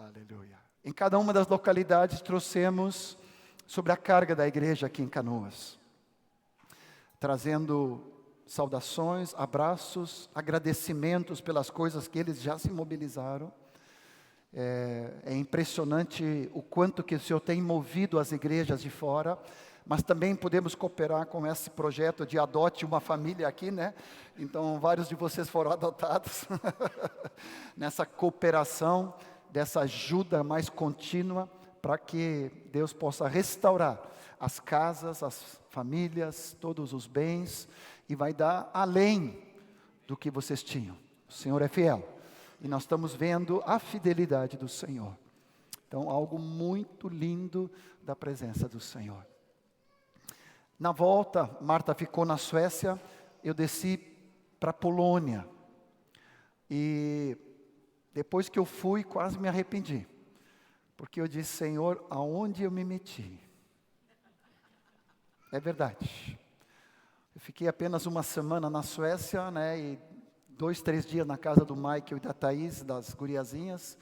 Aleluia. Em cada uma das localidades trouxemos sobre a carga da igreja aqui em Canoas, trazendo saudações, abraços, agradecimentos pelas coisas que eles já se mobilizaram. É impressionante o quanto que o Senhor tem movido as igrejas de fora, mas também podemos cooperar com esse projeto de adote uma família aqui, né? Então, vários de vocês foram adotados nessa cooperação, dessa ajuda mais contínua, para que Deus possa restaurar as casas, as famílias, todos os bens, e vai dar além do que vocês tinham. O Senhor é fiel, e nós estamos vendo a fidelidade do Senhor. Então, algo muito lindo da presença do Senhor. Na volta, Marta ficou na Suécia, eu desci para a Polônia, e depois que eu fui, quase me arrependi, porque eu disse: Senhor, aonde eu me meti? É verdade. Eu fiquei apenas uma semana na Suécia, né, e 2, 3 dias na casa do Michael e da Thaís, das guriazinhas,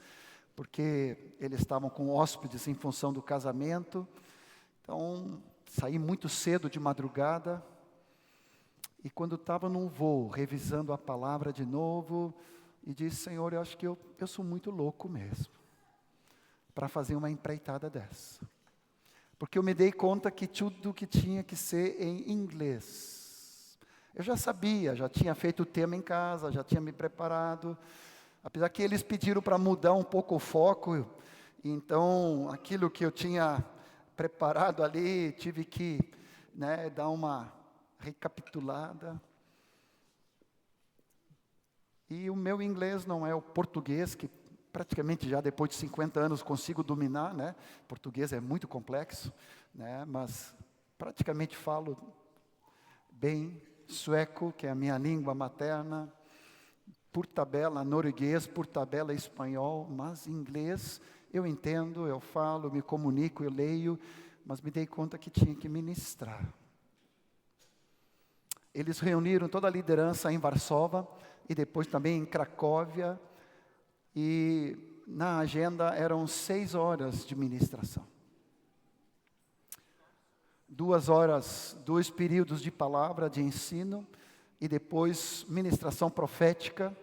porque eles estavam com hóspedes em função do casamento. Então, saí muito cedo de madrugada, e quando estava num voo, revisando a palavra de novo, e disse: Senhor, eu acho que eu sou muito louco mesmo, para fazer uma empreitada dessa. Porque eu me dei conta que tudo que tinha que ser em inglês. Eu já sabia, já tinha feito o tema em casa, já tinha me preparado. Apesar que eles pediram para mudar um pouco o foco, então aquilo que eu tinha preparado ali, tive que, né, dar uma recapitulada. E o meu inglês não é o português, que praticamente já depois de 50 anos consigo dominar, né? Português é muito complexo, né? Mas praticamente falo bem sueco, que é a minha língua materna, por tabela norueguês, por tabela espanhol, mas inglês eu entendo, eu falo, me comunico, eu leio, mas me dei conta que tinha que ministrar. Eles reuniram toda a liderança em Varsóvia e depois também em Cracóvia, e na agenda eram 6 horas de ministração. 2 horas, 2 períodos de palavra, de ensino, e depois ministração profética,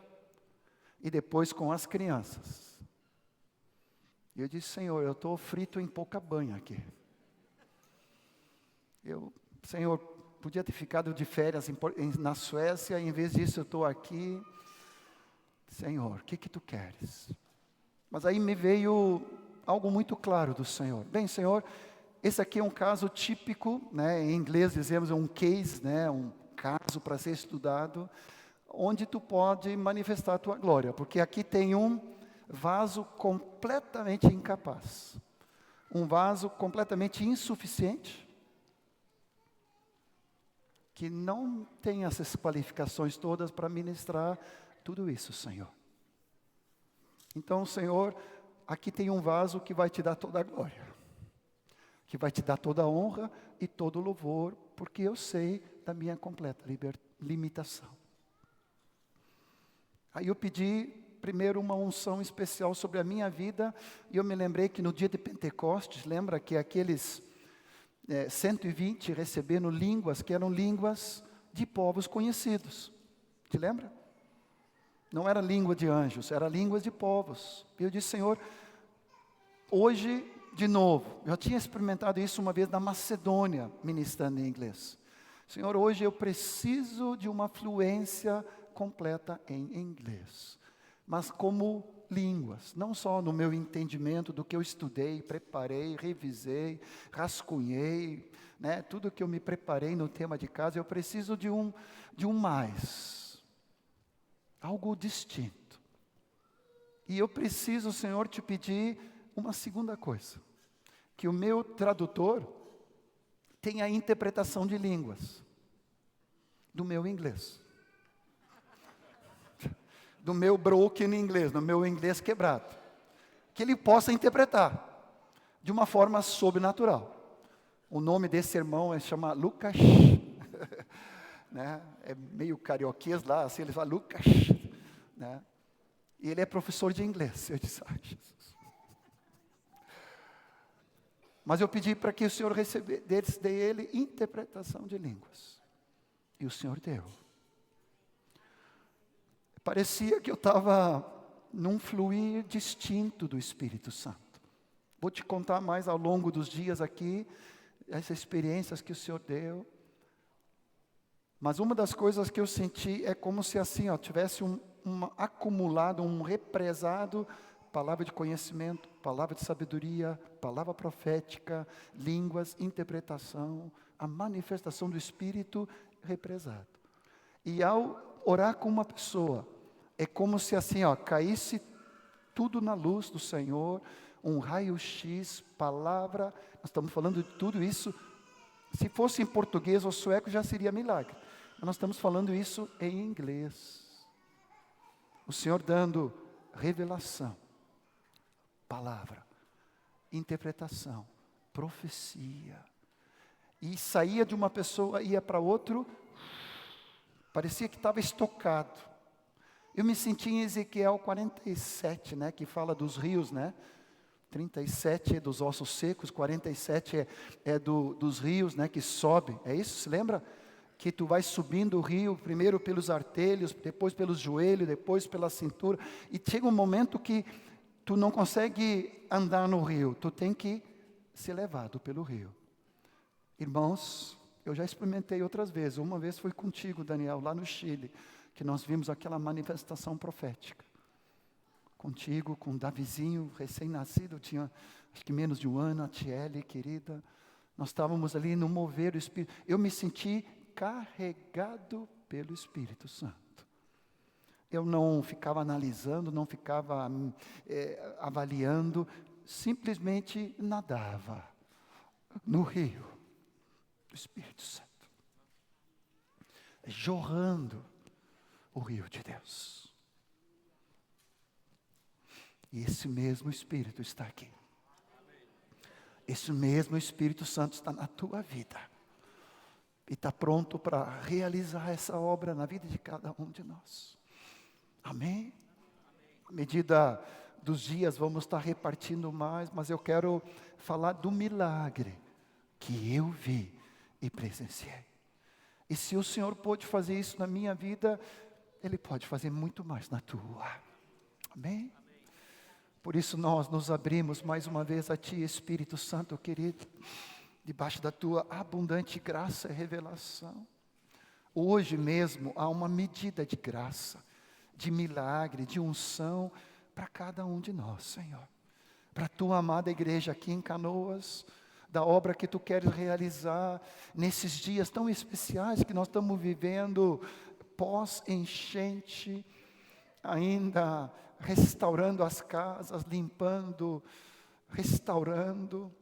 e depois com as crianças. E eu disse: Senhor, eu estou frito em pouca banha aqui. Senhor, podia ter ficado de férias na Suécia, em vez disso eu estou aqui. Senhor, o que tu queres? Mas aí me veio algo muito claro do Senhor. Bem, Senhor, esse aqui é um caso típico, né? Em inglês dizemos um case, né? Um caso para ser estudado, onde tu pode manifestar a tua glória, porque aqui tem um vaso completamente incapaz, um vaso completamente insuficiente, que não tem essas qualificações todas para ministrar tudo isso, Senhor. Então, Senhor, aqui tem um vaso que vai te dar toda a glória, que vai te dar toda a honra e todo o louvor, porque eu sei da minha completa limitação. Aí eu pedi primeiro uma unção especial sobre a minha vida, e eu me lembrei que no dia de Pentecostes, lembra que aqueles 120 receberam línguas, que eram línguas de povos conhecidos. Te lembra? Não era língua de anjos, era línguas de povos. E eu disse: Senhor, hoje, de novo, eu já tinha experimentado isso uma vez na Macedônia, ministrando em inglês. Senhor, hoje eu preciso de uma fluência completa em inglês. Mas como línguas, não só no meu entendimento do que eu estudei, preparei, revisei, rascunhei, né, tudo que eu me preparei no tema de casa, eu preciso de um mais, algo distinto. E eu preciso, Senhor, te pedir uma segunda coisa, que o meu tradutor tenha a interpretação de línguas do meu inglês. Do meu broken inglês, do meu inglês quebrado. Que ele possa interpretar de uma forma sobrenatural. O nome desse irmão chama Lucas, né? É meio carioquês lá, assim, ele fala Lucas, né? E ele é professor de inglês. Eu disse: Jesus. Mas eu pedi para que o Senhor desse dele interpretação de línguas. E o Senhor deu. Parecia que eu estava num fluir distinto do Espírito Santo. Vou te contar mais ao longo dos dias aqui, essas experiências que o Senhor deu. Mas uma das coisas que eu senti é como se assim, tivesse um acumulado, um represado, palavra de conhecimento, palavra de sabedoria, palavra profética, línguas, interpretação, a manifestação do Espírito represado. E ao orar com uma pessoa, é como se assim, caísse tudo na luz do Senhor, um raio-x, palavra, nós estamos falando de tudo isso. Se fosse em português ou sueco já seria milagre. Mas nós estamos falando isso em inglês. O Senhor dando revelação, palavra, interpretação, profecia. E saía de uma pessoa, ia para outro, parecia que estava estocado. Eu me senti em Ezequiel 47, que fala dos rios, 37 é dos ossos secos, 47 é dos rios, que sobe. É isso, se lembra? Que tu vai subindo o rio, primeiro pelos artelhos, depois pelos joelhos, depois pela cintura. E chega um momento que tu não consegue andar no rio, tu tem que ser levado pelo rio. Irmãos, eu já experimentei outras vezes. Uma vez foi contigo, Daniel, lá no Chile, que nós vimos aquela manifestação profética. Contigo, com Davizinho, recém-nascido, tinha acho que menos de um ano, a Tiele, querida. Nós estávamos ali no mover do Espírito. Eu me senti carregado pelo Espírito Santo. Eu não ficava analisando, não ficava avaliando, simplesmente nadava no rio do Espírito Santo, jorrando o rio de Deus. E esse mesmo Espírito está aqui. Esse mesmo Espírito Santo está na tua vida. E está pronto para realizar essa obra na vida de cada um de nós. Amém? À medida dos dias vamos estar repartindo mais, mas eu quero falar do milagre que eu vi e presenciei. E se o Senhor pôde fazer isso na minha vida, Ele pode fazer muito mais na tua. Amém? Por isso nós nos abrimos mais uma vez a Ti, Espírito Santo querido, debaixo da Tua abundante graça e revelação. Hoje mesmo há uma medida de graça, de milagre, de unção para cada um de nós, Senhor. Para a Tua amada igreja aqui em Canoas, da obra que Tu queres realizar nesses dias tão especiais que nós estamos vivendo, pós-enchente, ainda restaurando as casas, limpando, restaurando,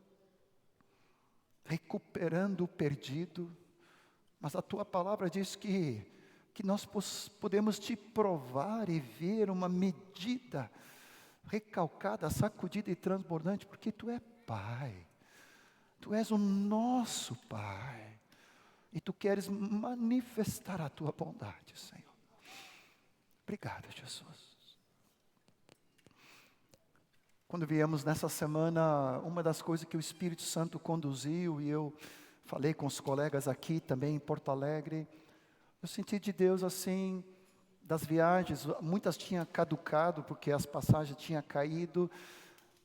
recuperando o perdido. Mas a Tua palavra diz que nós podemos Te provar e ver uma medida recalcada, sacudida e transbordante, porque Tu é Pai. Tu és o nosso Pai. E Tu queres manifestar a Tua bondade, Senhor. Obrigado, Jesus. Quando viemos nessa semana, uma das coisas que o Espírito Santo conduziu, e eu falei com os colegas aqui também em Porto Alegre, eu senti de Deus assim, das viagens, muitas tinham caducado, porque as passagens tinham caído,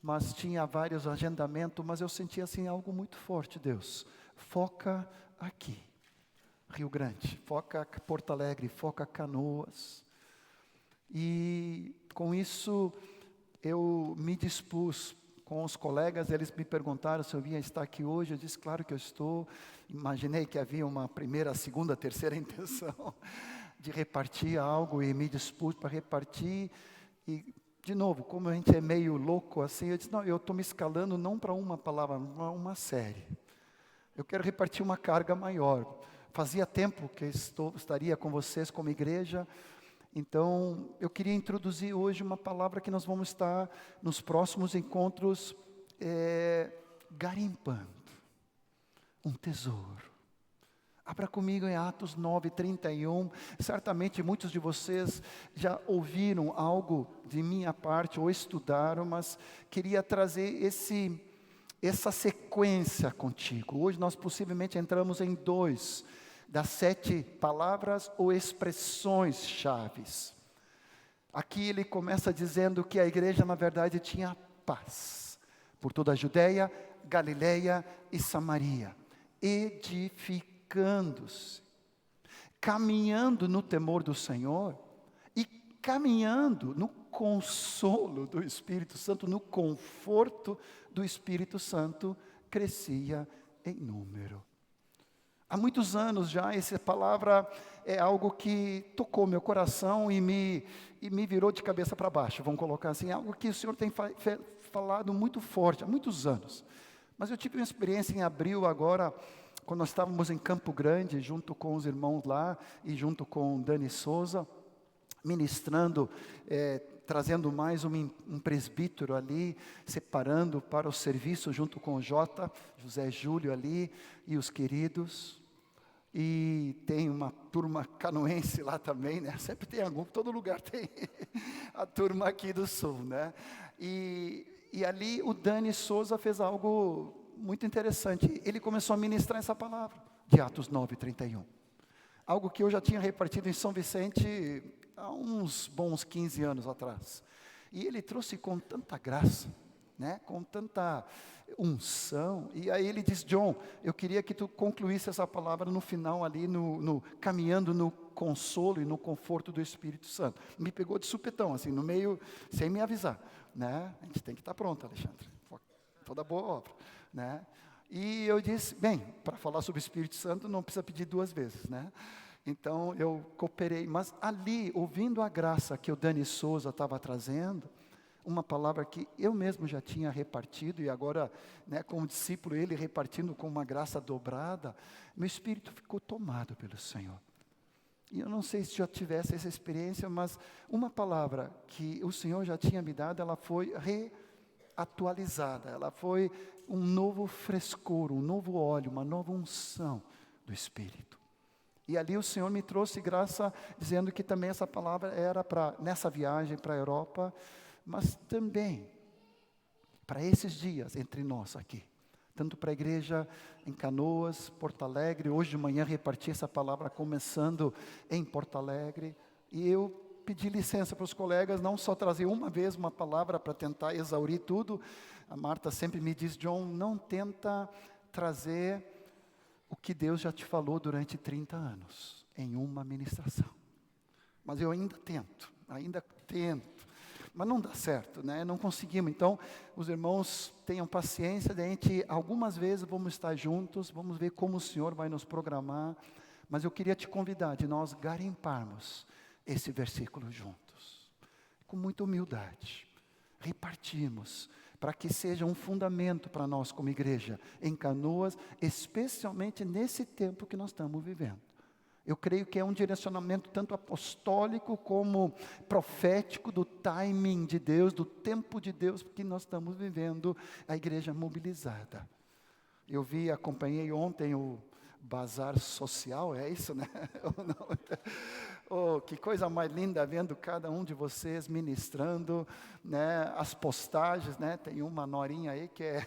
mas tinha vários agendamentos, mas eu senti assim algo muito forte, Deus. Foca aqui, Rio Grande, foca Porto Alegre, foca Canoas. E com isso eu me dispus com os colegas, eles me perguntaram se eu vinha estar aqui hoje, eu disse, claro que eu estou. Imaginei que havia uma primeira, segunda, terceira intenção de repartir algo e me dispus para repartir. E, de novo, como a gente é meio louco assim, eu disse, não, eu estou me escalando não para uma palavra, mas uma série. Eu quero repartir uma carga maior. Fazia tempo que estaria com vocês como igreja. Então, eu queria introduzir hoje uma palavra que nós vamos estar nos próximos encontros garimpando. Um tesouro. Abra comigo em Atos 9:31. Certamente muitos de vocês já ouviram algo de minha parte ou estudaram, mas queria trazer essa sequência contigo. Hoje nós possivelmente entramos em 2 das 7 palavras ou expressões chaves. Aqui ele começa dizendo que a igreja na verdade tinha paz por toda a Judeia, Galileia e Samaria, edificando-se, caminhando no temor do Senhor e caminhando no consolo do Espírito Santo, no conforto do Espírito Santo, crescia em número. Há muitos anos já, essa palavra é algo que tocou meu coração e me virou de cabeça para baixo, vamos colocar assim, algo que o Senhor tem falado muito forte, há muitos anos. Mas eu tive uma experiência em abril agora, quando nós estávamos em Campo Grande, junto com os irmãos lá, e junto com Dani Souza, ministrando, trazendo mais um presbítero ali, separando para o serviço, junto com o José Júlio ali, e os queridos. E tem uma turma canoense lá também, né? Sempre tem algum, todo lugar tem a turma aqui do sul, né? E ali o Dani Souza fez algo muito interessante. Ele começou a ministrar essa palavra, de Atos 9:31. Algo que eu já tinha repartido em São Vicente há uns bons 15 anos atrás. E ele trouxe com tanta graça, né? Com tanta unção. E aí ele diz: John, eu queria que tu concluísse essa palavra no final ali, caminhando no consolo e no conforto do Espírito Santo. Me pegou de supetão, assim, no meio, sem me avisar, né? A gente tem que estar pronto, Alexandre. Toda boa obra, né? E eu disse, bem, para falar sobre o Espírito Santo não precisa pedir 2 vezes, né? Então eu cooperei, mas ali, ouvindo a graça que o Dani Souza estava trazendo, uma palavra que eu mesmo já tinha repartido, e agora, né, como discípulo, ele repartindo com uma graça dobrada, meu espírito ficou tomado pelo Senhor. E eu não sei se já tivesse essa experiência, mas uma palavra que o Senhor já tinha me dado, ela foi reatualizada, ela foi um novo frescor, um novo óleo, uma nova unção do Espírito. E ali o Senhor me trouxe graça, dizendo que também essa palavra era para, nessa viagem para a Europa, mas também para esses dias entre nós aqui. Tanto para a igreja em Canoas, Porto Alegre. Hoje de manhã reparti essa palavra começando em Porto Alegre. E eu pedi licença para os colegas, não só trazer uma vez uma palavra para tentar exaurir tudo. A Marta sempre me diz, John, não tenta trazer o que Deus já te falou durante 30 anos, em uma ministração. Mas eu ainda tento. Mas não dá certo, né? Não conseguimos. Então, os irmãos tenham paciência, a gente, algumas vezes vamos estar juntos, vamos ver como o Senhor vai nos programar. Mas eu queria te convidar de nós garimparmos esse versículo juntos, com muita humildade, repartimos, para que seja um fundamento para nós como igreja, em Canoas, especialmente nesse tempo que nós estamos vivendo. Eu creio que é um direcionamento tanto apostólico como profético do timing de Deus, do tempo de Deus que nós estamos vivendo, a igreja mobilizada. Eu acompanhei ontem o bazar social, é isso, né? Oh, que coisa mais linda vendo cada um de vocês ministrando, né? As postagens, né? Tem uma norinha aí que é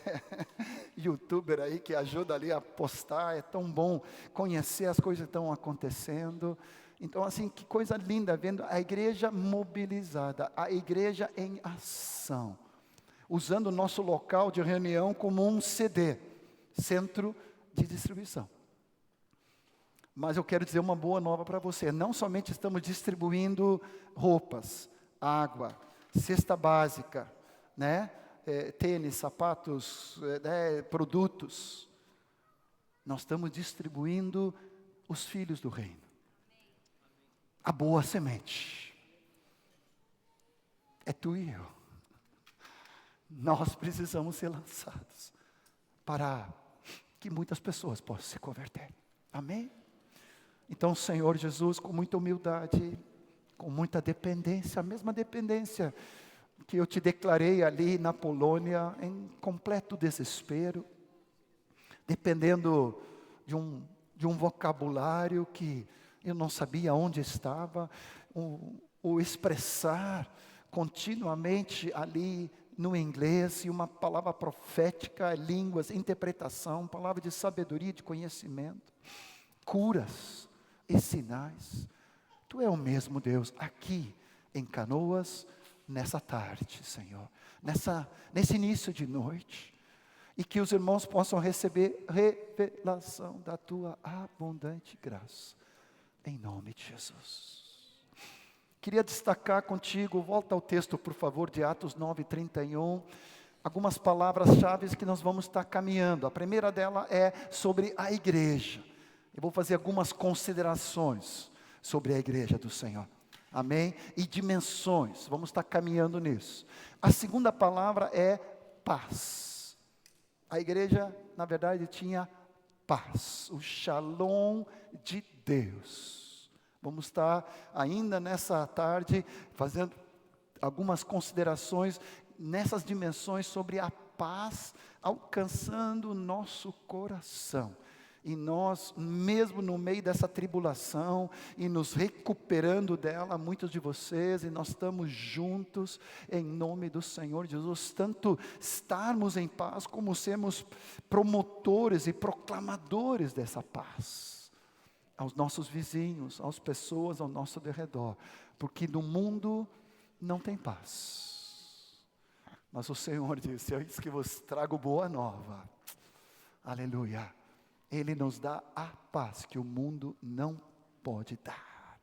youtuber aí que ajuda ali a postar. É tão bom conhecer as coisas que estão acontecendo. Então, assim, que coisa linda vendo a igreja mobilizada, a igreja em ação, usando o nosso local de reunião como um CD, centro de distribuição. Mas eu quero dizer uma boa nova para você. Não somente estamos distribuindo roupas, água, cesta básica, né? Tênis, sapatos, produtos. Nós estamos distribuindo os filhos do reino. A boa semente. É tu e eu. Nós precisamos ser lançados para que muitas pessoas possam se converter. Amém? Então, Senhor Jesus, com muita humildade, com muita dependência, a mesma dependência que eu te declarei ali na Polônia, em completo desespero, dependendo de um vocabulário que eu não sabia onde estava, o expressar continuamente ali no inglês, e uma palavra profética, línguas, interpretação, palavra de sabedoria, de conhecimento, curas e sinais. Tu é o mesmo Deus aqui em Canoas, nessa tarde, Senhor, nesse início de noite, e que os irmãos possam receber revelação da tua abundante graça, em nome de Jesus. Queria destacar contigo, volta ao texto por favor, de Atos 9:31, algumas palavras-chave que nós vamos estar caminhando. A primeira dela é sobre a igreja. Eu vou fazer algumas considerações sobre a igreja do Senhor. Amém? E dimensões, vamos estar caminhando nisso. A segunda palavra é paz. A igreja, na verdade, tinha paz, o shalom de Deus. Vamos estar ainda nessa tarde fazendo algumas considerações nessas dimensões sobre a paz alcançando o nosso coração. E nós, mesmo no meio dessa tribulação, e nos recuperando dela, muitos de vocês, e nós estamos juntos, em nome do Senhor Jesus, tanto estarmos em paz, como sermos promotores e proclamadores dessa paz, aos nossos vizinhos, às pessoas ao nosso derredor, porque no mundo não tem paz, mas o Senhor disse, eis que vos trago boa nova, aleluia. Ele nos dá a paz que o mundo não pode dar.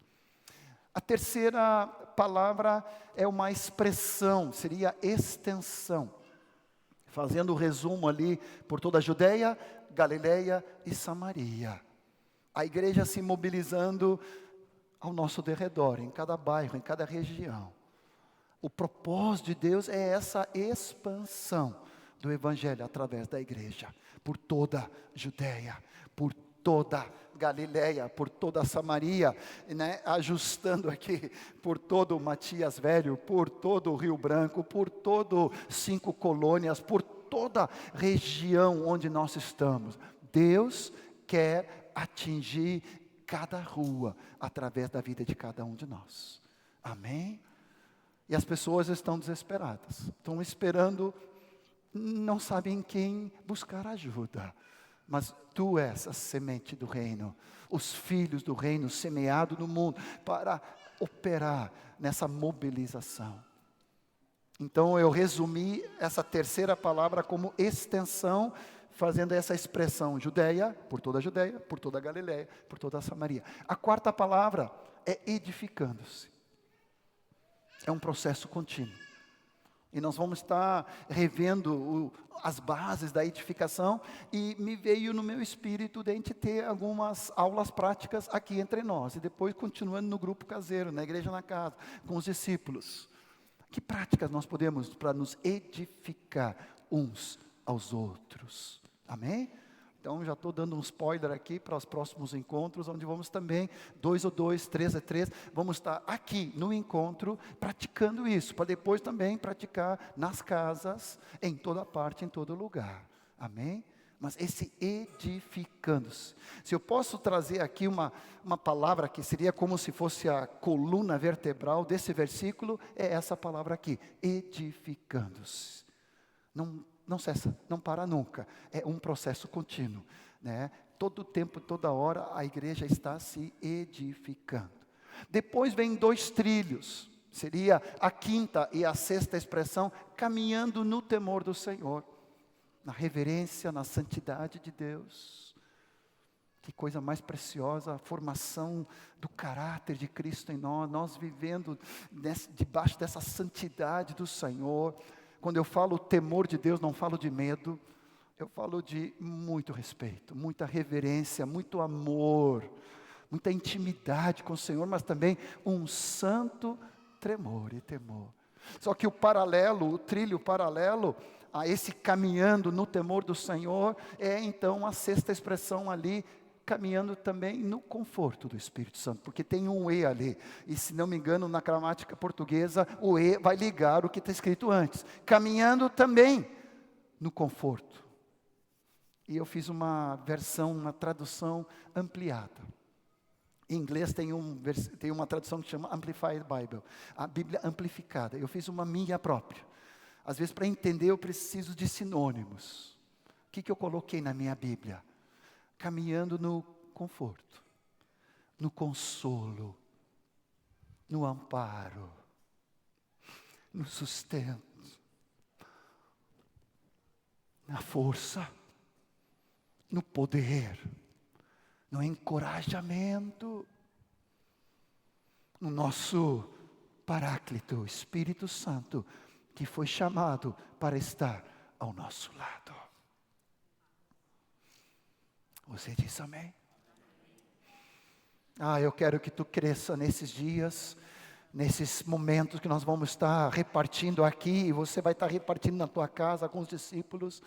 A terceira palavra é uma expressão, seria extensão. Fazendo o resumo ali por toda a Judeia, Galileia e Samaria. A igreja se mobilizando ao nosso derredor, em cada bairro, em cada região. O propósito de Deus é essa expansão do Evangelho através da igreja. Por toda a Judeia, por toda a Galileia, por toda a Samaria, né? Ajustando aqui, por todo o Matias Velho, por todo o Rio Branco, por todo 5 colônias, por toda a região onde nós estamos. Deus quer atingir cada rua, através da vida de cada um de nós. Amém? E as pessoas estão desesperadas, estão esperando, não sabem quem buscar ajuda, mas tu és a semente do reino, os filhos do reino semeado no mundo, para operar nessa mobilização. Então eu resumi essa terceira palavra como extensão, fazendo essa expressão, Judeia, por toda a Galileia, por toda a Samaria. A quarta palavra é edificando-se, é um processo contínuo. E nós vamos estar revendo as bases da edificação, e me veio no meu espírito de a gente ter algumas aulas práticas aqui entre nós, e depois continuando no grupo caseiro, na igreja na casa, com os discípulos. Que práticas nós podemos para nos edificar uns aos outros? Amém? Então já estou dando um spoiler aqui para os próximos encontros, onde vamos também, 2 ou 2, 3 a 3, vamos estar aqui no encontro, praticando isso, para depois também praticar nas casas, em toda parte, em todo lugar. Amém? Mas esse edificando-se. Se eu posso trazer aqui uma palavra que seria como se fosse a coluna vertebral desse versículo, é essa palavra aqui, edificando-se. Não cessa, não para nunca, é um processo contínuo, né? Todo tempo, toda hora, a igreja está se edificando. Depois vem 2 trilhos, seria a quinta e a sexta expressão, caminhando no temor do Senhor, na reverência, na santidade de Deus. Que coisa mais preciosa, a formação do caráter de Cristo em nós vivendo debaixo dessa santidade do Senhor. Quando eu falo temor de Deus, não falo de medo, eu falo de muito respeito, muita reverência, muito amor, muita intimidade com o Senhor, mas também um santo tremor e temor. Só que o trilho paralelo a esse caminhando no temor do Senhor, é então a sexta expressão ali, caminhando também no conforto do Espírito Santo, porque tem um E ali, e se não me engano na gramática portuguesa, o E vai ligar o que está escrito antes, caminhando também no conforto. E eu fiz uma versão, uma tradução ampliada. Em inglês tem uma tradução que chama Amplified Bible, a Bíblia amplificada. Eu fiz uma minha própria. Às vezes, para entender, eu preciso de sinônimos. O que eu coloquei na minha Bíblia? Caminhando no conforto, no consolo, no amparo, no sustento, na força, no poder, no encorajamento, no nosso Paráclito, Espírito Santo, que foi chamado para estar ao nosso lado. Você diz amém? Eu quero que tu cresça nesses dias, nesses momentos que nós vamos estar repartindo aqui, e você vai estar repartindo na tua casa com os discípulos.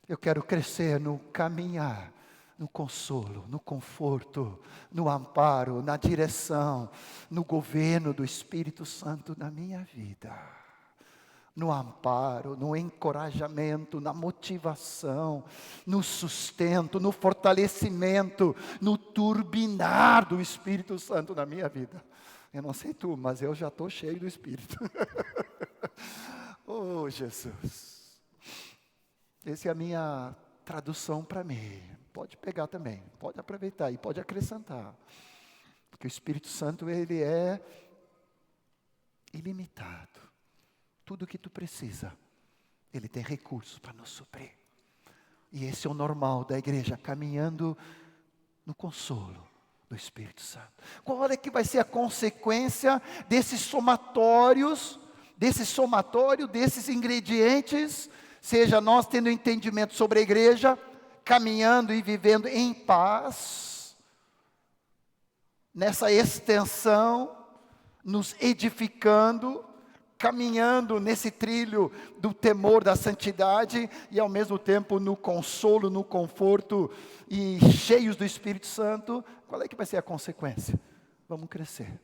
Eu quero crescer no caminhar, no consolo, no conforto, no amparo, na direção, no governo do Espírito Santo na minha vida. No amparo, no encorajamento, na motivação, no sustento, no fortalecimento, no turbinar do Espírito Santo na minha vida. Eu não sei tu, mas eu já estou cheio do Espírito. Oh, Jesus. Essa é a minha tradução para mim. Pode pegar também, pode aproveitar e pode acrescentar. Porque o Espírito Santo, ele é ilimitado. Tudo o que tu precisa, ele tem recursos para nos suprir. E esse é o normal da igreja, caminhando no consolo do Espírito Santo. Qual é que vai ser a consequência desses somatórios, desses ingredientes, seja nós tendo entendimento sobre a igreja, caminhando e vivendo em paz, nessa extensão, nos edificando, caminhando nesse trilho do temor da santidade e ao mesmo tempo no consolo, no conforto e cheios do Espírito Santo. Qual é que vai ser a consequência? Vamos crescer.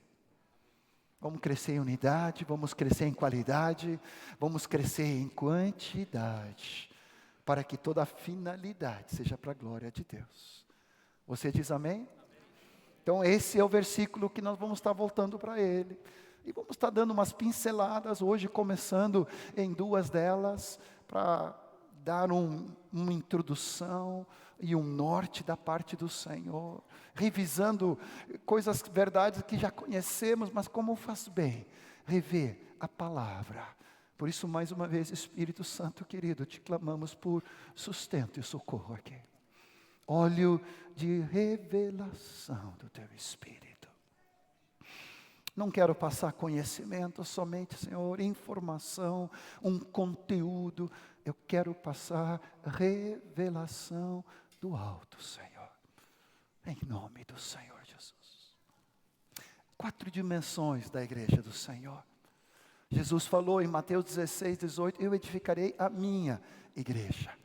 Vamos crescer em unidade, vamos crescer em qualidade, vamos crescer em quantidade, para que toda a finalidade seja para a glória de Deus. Você diz amém? Então esse é o versículo que nós vamos estar voltando para ele. E vamos estar dando umas pinceladas hoje, começando em duas delas, para dar uma introdução e um norte da parte do Senhor, revisando coisas, verdades que já conhecemos, mas como faz bem rever a palavra. Por isso, mais uma vez, Espírito Santo querido, te clamamos por sustento e socorro aqui. Óleo de revelação do teu Espírito. Não quero passar conhecimento, somente, Senhor, informação, um conteúdo. Eu quero passar revelação do alto, Senhor. Em nome do Senhor Jesus. 4 dimensões da igreja do Senhor. Jesus falou em Mateus 16, 18, eu edificarei a minha igreja.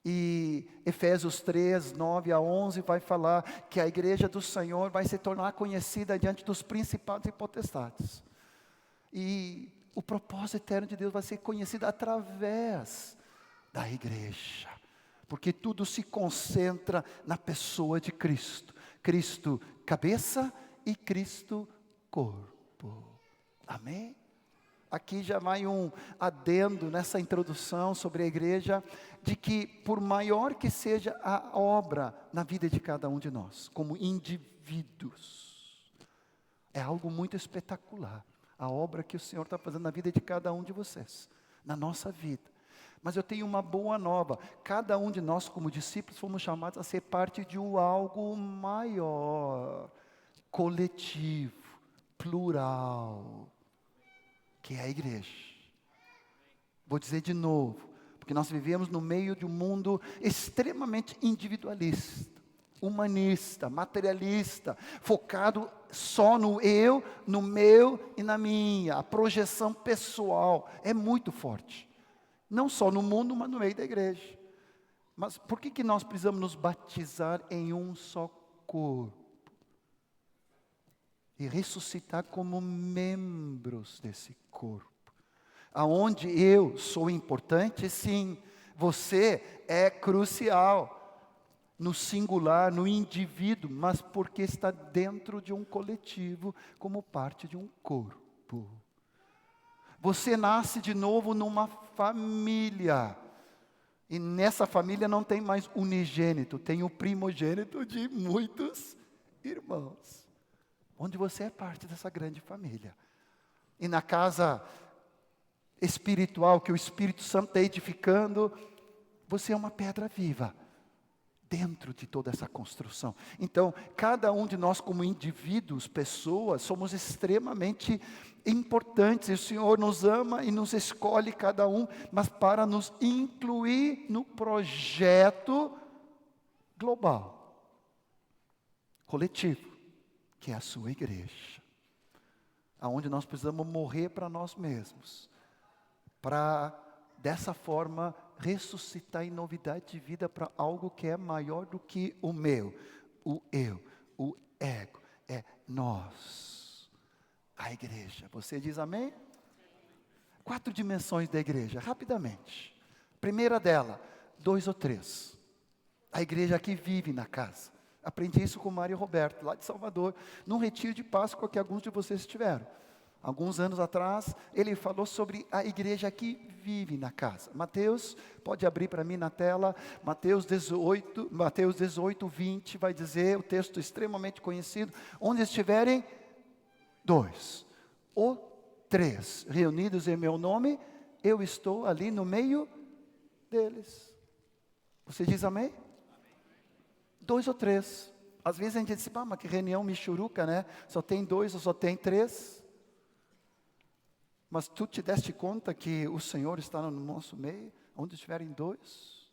E Efésios 3, 9 a 11 vai falar que a igreja do Senhor vai se tornar conhecida diante dos principados e potestades. E o propósito eterno de Deus vai ser conhecido através da igreja. Porque tudo se concentra na pessoa de Cristo. Cristo cabeça e Cristo corpo. Amém? Aqui já vai um adendo nessa introdução sobre a igreja, de que por maior que seja a obra na vida de cada um de nós, como indivíduos, é algo muito espetacular, a obra que o Senhor está fazendo na vida de cada um de vocês, na nossa vida. Mas eu tenho uma boa nova, cada um de nós como discípulos fomos chamados a ser parte de algo maior, coletivo, plural, que é a igreja. Vou dizer de novo, porque nós vivemos no meio de um mundo extremamente individualista, humanista, materialista, focado só no eu, no meu e na minha. A projeção pessoal é muito forte, não só no mundo, mas no meio da igreja. Mas por que nós precisamos nos batizar em um só corpo? E ressuscitar como membros desse corpo. Aonde eu sou importante, sim. Você é crucial. No singular, no indivíduo, mas porque está dentro de um coletivo, como parte de um corpo. Você nasce de novo numa família. E nessa família não tem mais unigênito, tem o primogênito de muitos irmãos. Onde você é parte dessa grande família. E na casa espiritual que o Espírito Santo está edificando, você é uma pedra viva. Dentro de toda essa construção. Então, cada um de nós como indivíduos, pessoas, somos extremamente importantes. E o Senhor nos ama e nos escolhe cada um, mas para nos incluir no projeto global, coletivo, que é a sua igreja. Aonde nós precisamos morrer para nós mesmos, para dessa forma ressuscitar em novidade de vida para algo que é maior do que o meu, o eu, o ego, é nós, a igreja. Você diz amém? 4 dimensões da igreja, rapidamente. Primeira dela, 2 ou 3. A igreja que vive na casa. Aprendi isso com Mário Roberto, lá de Salvador, num retiro de Páscoa que alguns de vocês tiveram. Alguns anos atrás, ele falou sobre a igreja que vive na casa. Mateus, pode abrir para mim na tela, Mateus 18, 20, vai dizer, o texto extremamente conhecido, onde estiverem 2 ou 3 reunidos em meu nome, eu estou ali no meio deles. Você diz amém? 2 ou 3. Às vezes a gente diz, mas que reunião michuruca, né? Só tem 2 ou só tem 3. Mas tu te deste conta que o Senhor está no nosso meio, onde estiverem 2?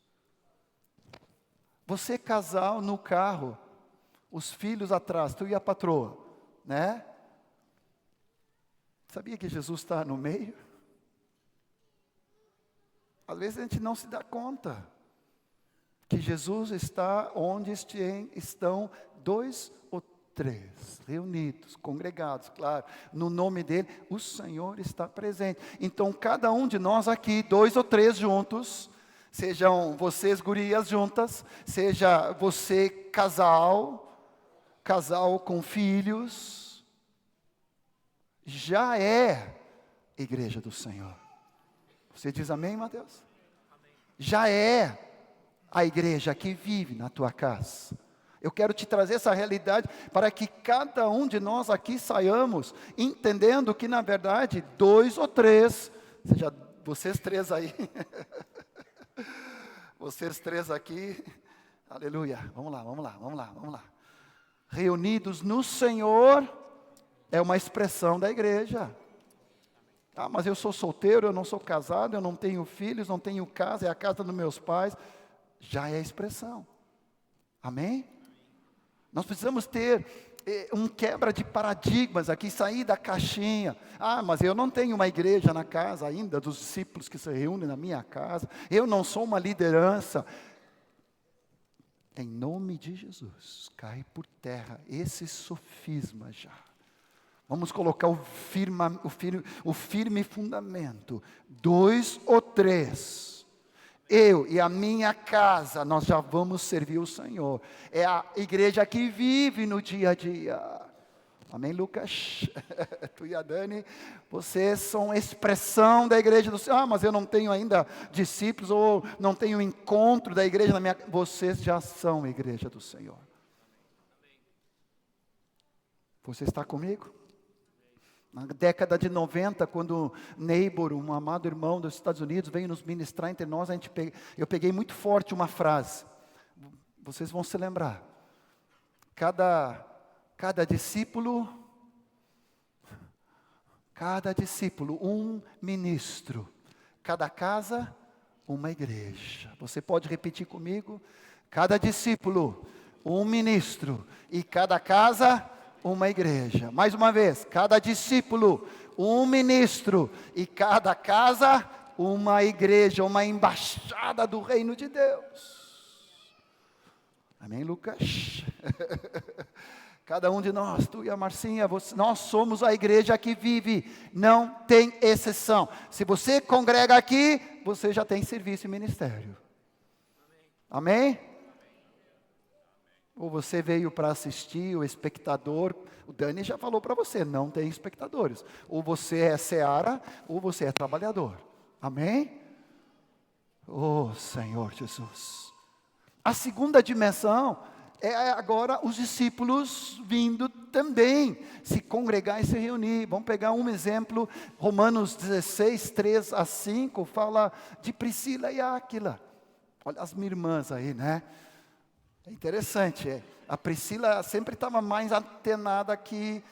Você casal no carro, os filhos atrás, tu e a patroa, né? Sabia que Jesus está no meio? Às vezes a gente não se dá conta que Jesus está onde estão 2 ou 3, reunidos, congregados, claro, no nome dele, o Senhor está presente. Então, cada um de nós aqui, 2 ou 3 juntos, sejam vocês gurias juntas, seja você casal com filhos, já é igreja do Senhor. Você diz amém, Mateus? Amém. Já é a igreja que vive na tua casa. Eu quero te trazer essa realidade para que cada um de nós aqui saiamos entendendo que na verdade 2 ou 3, seja vocês 3 aí, vocês 3 aqui, aleluia, vamos lá. Reunidos no Senhor é uma expressão da igreja. Ah, mas eu sou solteiro, eu não sou casado, eu não tenho filhos, não tenho casa, é a casa dos meus pais. Já é a expressão. Amém? Nós precisamos ter um quebra de paradigmas aqui, sair da caixinha. Ah, mas eu não tenho uma igreja na casa ainda, dos discípulos que se reúnem na minha casa. Eu não sou uma liderança. Em nome de Jesus, cai por terra esse sofisma já. Vamos colocar o firme fundamento. 2 ou 3. Eu e a minha casa, nós já vamos servir o Senhor. É a igreja que vive no dia a dia. Amém, Lucas? Tu e a Dani, vocês são expressão da igreja do Senhor. Ah, mas eu não tenho ainda discípulos, ou não tenho encontro da igreja na minha casa. Vocês já são a igreja do Senhor. Você está comigo? Na década de 90, quando Neighbor, um amado irmão dos Estados Unidos, veio nos ministrar entre nós, eu peguei muito forte uma frase. Vocês vão se lembrar. Cada discípulo, um ministro. Cada casa, uma igreja. Você pode repetir comigo? Cada discípulo, um ministro. E cada casa, uma igreja. Mais uma vez, cada discípulo, um ministro, e cada casa, uma igreja, uma embaixada do reino de Deus. Amém, Lucas? Cada um de nós, tu e a Marcinha, nós somos a igreja que vive, não tem exceção. Se você congrega aqui, você já tem serviço e ministério. Amém? Ou você veio para assistir, o espectador, o Dani já falou para você, não tem espectadores. Ou você é seara, ou você é trabalhador. Amém? Oh, Senhor Jesus. A segunda dimensão é agora os discípulos vindo também se congregar e se reunir. Vamos pegar um exemplo, Romanos 16, 3 a 5, fala de Priscila e Áquila. Olha as minhas irmãs aí, né? É interessante, a Priscila sempre estava mais antenada que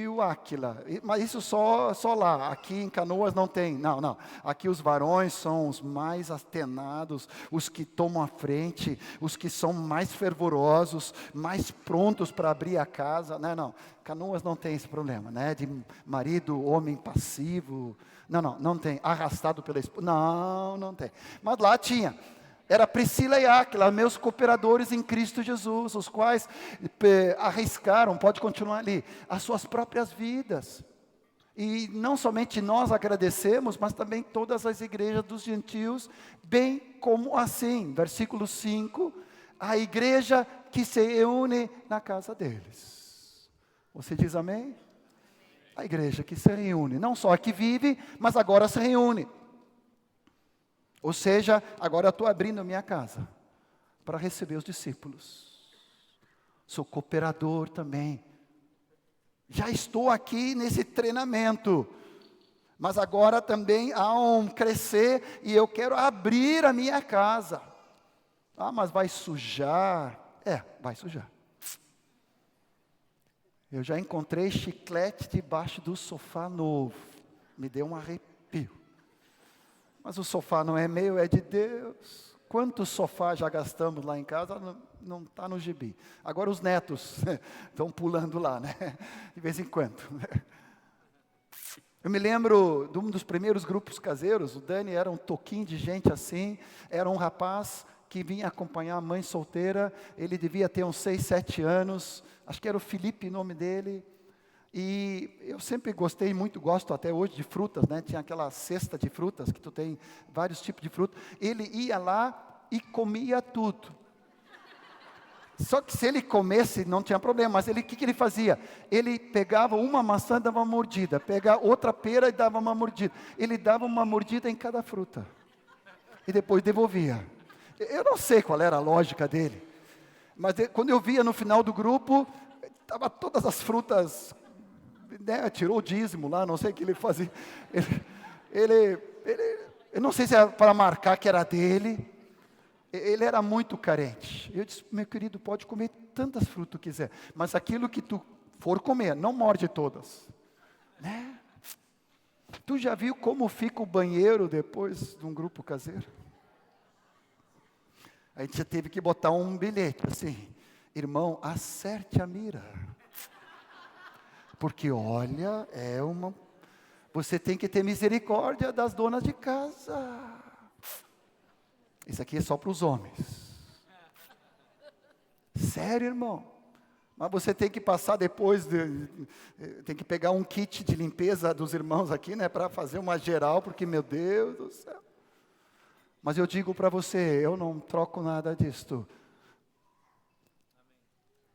o Áquila, mas isso só lá, aqui em Canoas não tem, não, aqui os varões são os mais antenados, os que tomam a frente, os que são mais fervorosos, mais prontos para abrir a casa, não, Canoas não tem esse problema, né, de marido, homem passivo, não tem, arrastado pela esposa, não tem, mas lá tinha. Era Priscila e Áquila, meus cooperadores em Cristo Jesus, os quais arriscaram, pode continuar ali, as suas próprias vidas. E não somente nós agradecemos, mas também todas as igrejas dos gentios, bem como assim, versículo 5, a igreja que se reúne na casa deles. Você diz amém? A igreja que se reúne, não só a que vive, mas agora se reúne. Ou seja, agora eu estou abrindo a minha casa para receber os discípulos. Sou cooperador também. Já estou aqui nesse treinamento. Mas agora também há um crescer e eu quero abrir a minha casa. Ah, mas vai sujar. Vai sujar. Eu já encontrei chiclete debaixo do sofá novo. Me deu um arrepio. Mas o sofá não é meu, é de Deus. Quantos sofás já gastamos lá em casa, não está no gibi. Agora os netos estão pulando lá, né? De vez em quando. Eu me lembro de um dos primeiros grupos caseiros, o Dani era um toquinho de gente assim, era um rapaz que vinha acompanhar a mãe solteira, ele devia ter uns 6, 7 anos, acho que era o Felipe o nome dele. E eu sempre gostei muito, gosto até hoje de frutas, né? Tinha aquela cesta de frutas, que tu tem vários tipos de frutas. Ele ia lá e comia tudo. Só que se ele comesse, não tinha problema, mas o que ele fazia? Ele pegava uma maçã e dava uma mordida, pegava outra pera e dava uma mordida. Ele dava uma mordida em cada fruta. E depois devolvia. Eu não sei qual era a lógica dele. Mas quando eu via no final do grupo, estava todas as frutas... Né, tirou o dízimo lá, não sei o que ele fazia. Eu não sei se era para marcar que era dele. Ele era muito carente. Eu disse, meu querido, pode comer tantas frutas que quiser, mas aquilo que tu for comer, não morde todas. Né? Tu já viu como fica o banheiro depois de um grupo caseiro? A gente já teve que botar um bilhete assim, irmão, acerte a mira. Porque olha, você tem que ter misericórdia das donas de casa. Isso aqui é só para os homens. Sério, irmão. Mas você tem que passar depois, tem que pegar um kit de limpeza dos irmãos aqui, né, para fazer uma geral, porque meu Deus do céu. Mas eu digo para você, eu não troco nada disto.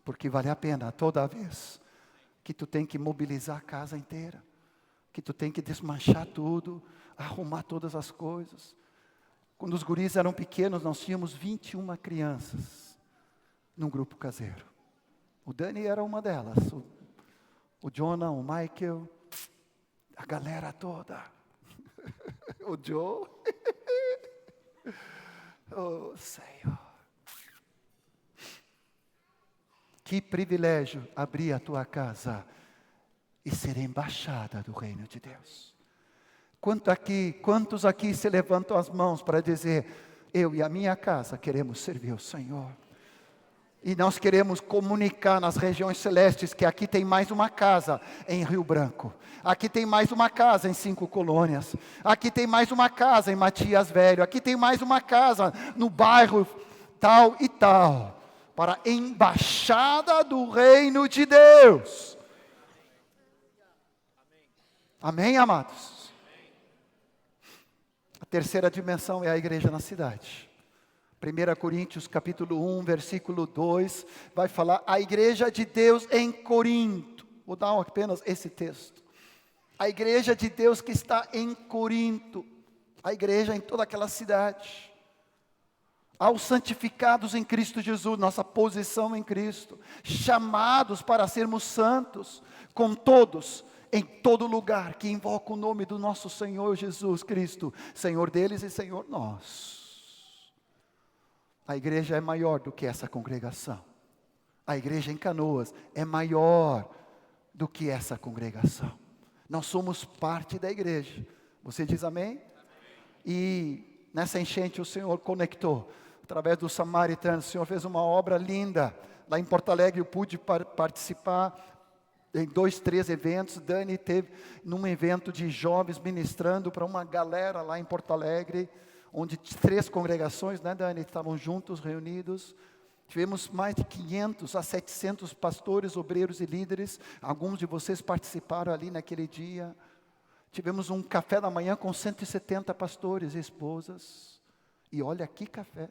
Porque vale a pena toda vez que tu tem que mobilizar a casa inteira, que tu tem que desmanchar tudo, arrumar todas as coisas. Quando os guris eram pequenos, nós tínhamos 21 crianças num grupo caseiro. O Dani era uma delas, o Jonah, o Michael, a galera toda. O Joe. Oh, Senhor. Que privilégio abrir a tua casa e ser embaixada do reino de Deus. Quantos aqui se levantam as mãos para dizer, eu e a minha casa queremos servir o Senhor. E nós queremos comunicar nas regiões celestes que aqui tem mais uma casa em Rio Branco. Aqui tem mais uma casa em 5 Colônias. Aqui tem mais uma casa em Matias Velho. Aqui tem mais uma casa no bairro tal e tal. Para a embaixada do reino de Deus. Amém, amados? A terceira dimensão é a igreja na cidade. 1 Coríntios capítulo 1, versículo 2, vai falar a igreja de Deus em Corinto. Vou dar apenas esse texto. A igreja de Deus que está em Corinto, a igreja em toda aquela cidade. Aos santificados em Cristo Jesus, nossa posição em Cristo, chamados para sermos santos, com todos, em todo lugar, que invoca o nome do nosso Senhor Jesus Cristo, Senhor deles e Senhor nosso. A igreja é maior do que essa congregação. A igreja em Canoas é maior do que essa congregação. Nós somos parte da igreja. Você diz amém? E nessa enchente o Senhor conectou, através dos samaritanos. O Senhor fez uma obra linda. Lá em Porto Alegre eu pude participar em 2, 3 eventos. Dani teve num evento de jovens ministrando para uma galera lá em Porto Alegre, onde 3 congregações, né, Dani, estavam juntos, reunidos. Tivemos mais de 500 a 700 pastores, obreiros e líderes. Alguns de vocês participaram ali naquele dia. Tivemos um café da manhã com 170 pastores e esposas. E olha que café.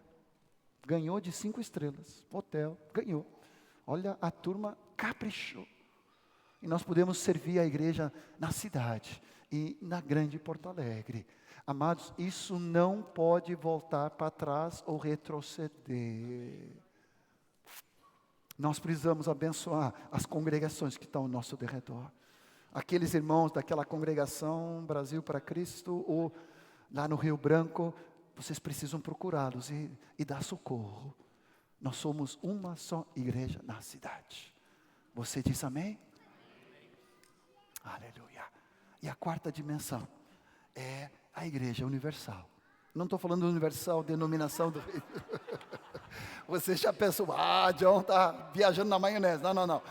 Ganhou de 5 estrelas. Hotel, ganhou. Olha, a turma caprichou. E nós pudemos servir a igreja na cidade e na grande Porto Alegre. Amados, isso não pode voltar para trás ou retroceder. Nós precisamos abençoar as congregações que estão ao nosso derredor. Aqueles irmãos daquela congregação Brasil para Cristo, ou lá no Rio Branco, vocês precisam procurá-los e dar socorro. Nós somos uma só igreja na cidade. Você diz amém? Aleluia. E a 4ª dimensão é a igreja universal. Não estou falando universal, denominação do... Você já pensou, John está viajando na maionese. Não.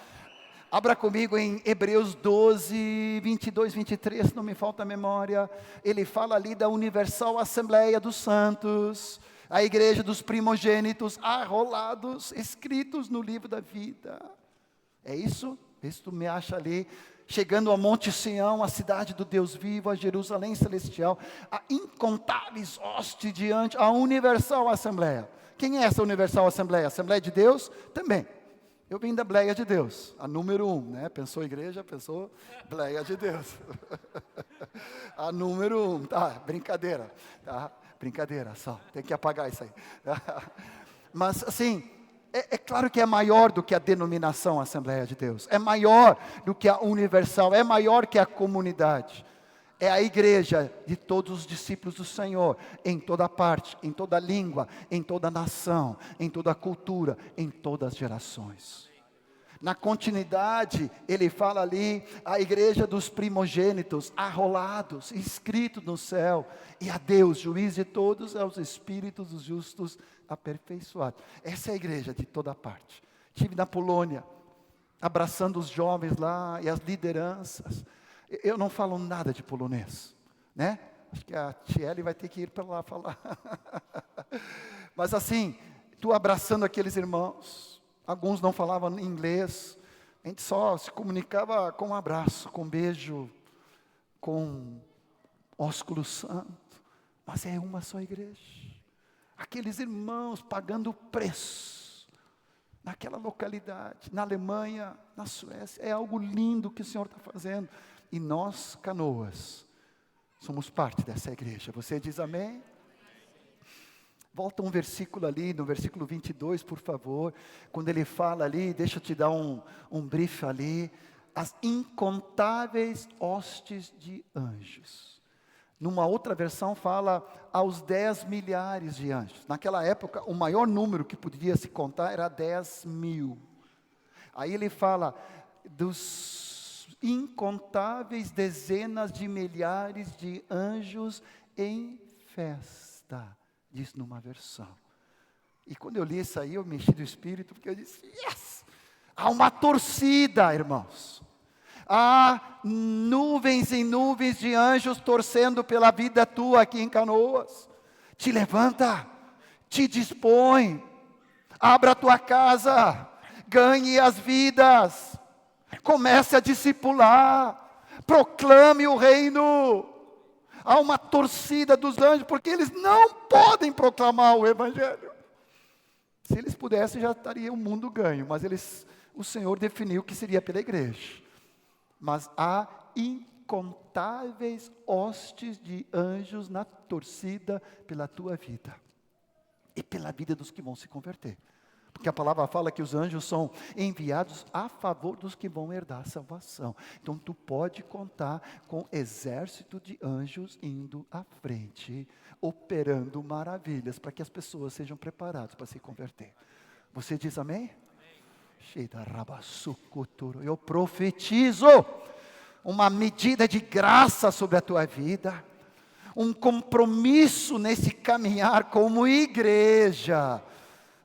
Abra comigo em Hebreus 12, 22, 23, se não me falta a memória. Ele fala ali da universal Assembleia dos Santos, a igreja dos primogênitos, arrolados, escritos no livro da vida. É isso? Vê se tu me acha ali. Chegando a Monte Sião, a cidade do Deus vivo, a Jerusalém celestial, a incontáveis hostes diante, a universal Assembleia. Quem é essa universal Assembleia? Assembleia de Deus? Também. Eu vim da Bleia de Deus, a número 1, né? Pensou igreja, pensou Bleia de Deus. A número 1, tá? Brincadeira, tá? Brincadeira só, tem que apagar isso aí. Mas assim, é claro que é maior do que a denominação Assembleia de Deus, é maior do que a universal, é maior que a comunidade. É a igreja de todos os discípulos do Senhor, em toda parte, em toda língua, em toda nação, em toda cultura, em todas as gerações. Na continuidade, ele fala ali, a igreja dos primogênitos, arrolados, inscritos no céu, e a Deus, juiz de todos, aos espíritos dos justos aperfeiçoados. Essa é a igreja de toda parte. Estive na Polônia, abraçando os jovens lá e as lideranças. Eu não falo nada de polonês, né? Acho que a Tiele vai ter que ir para lá falar. Mas assim, tu abraçando aqueles irmãos, alguns não falavam inglês, a gente só se comunicava com um abraço, com um beijo, com ósculo santo. Mas é uma só igreja. Aqueles irmãos pagando preço, naquela localidade, na Alemanha, na Suécia, é algo lindo que o Senhor está fazendo. E nós, Canoas, somos parte dessa igreja. Você diz amém? Volta um versículo ali, no versículo 22, por favor. Quando ele fala ali, deixa eu te dar um brief ali. As incontáveis hostes de anjos. Numa outra versão fala aos 10 milhares de anjos. Naquela época, o maior número que podia se contar era 10 mil. Aí ele fala dos incontáveis dezenas de milhares de anjos em festa, diz numa versão. E quando eu li isso aí, eu mexi do espírito, porque eu disse, yes! Há uma torcida, irmãos. Há nuvens e nuvens de anjos torcendo pela vida tua aqui em Canoas. Te levanta, te dispõe, abra a tua casa, ganhe as vidas. Comece a discipular, proclame o reino. Há uma torcida dos anjos, porque eles não podem proclamar o Evangelho. Se eles pudessem, já estaria o mundo ganho, mas o Senhor definiu que seria pela igreja. Mas há incontáveis hostes de anjos na torcida pela tua vida e pela vida dos que vão se converter. Porque a palavra fala que os anjos são enviados a favor dos que vão herdar a salvação. Então tu pode contar com exército de anjos indo à frente, operando maravilhas para que as pessoas sejam preparadas para se converter. Você diz amém? Eu profetizo uma medida de graça sobre a tua vida, um compromisso nesse caminhar como igreja.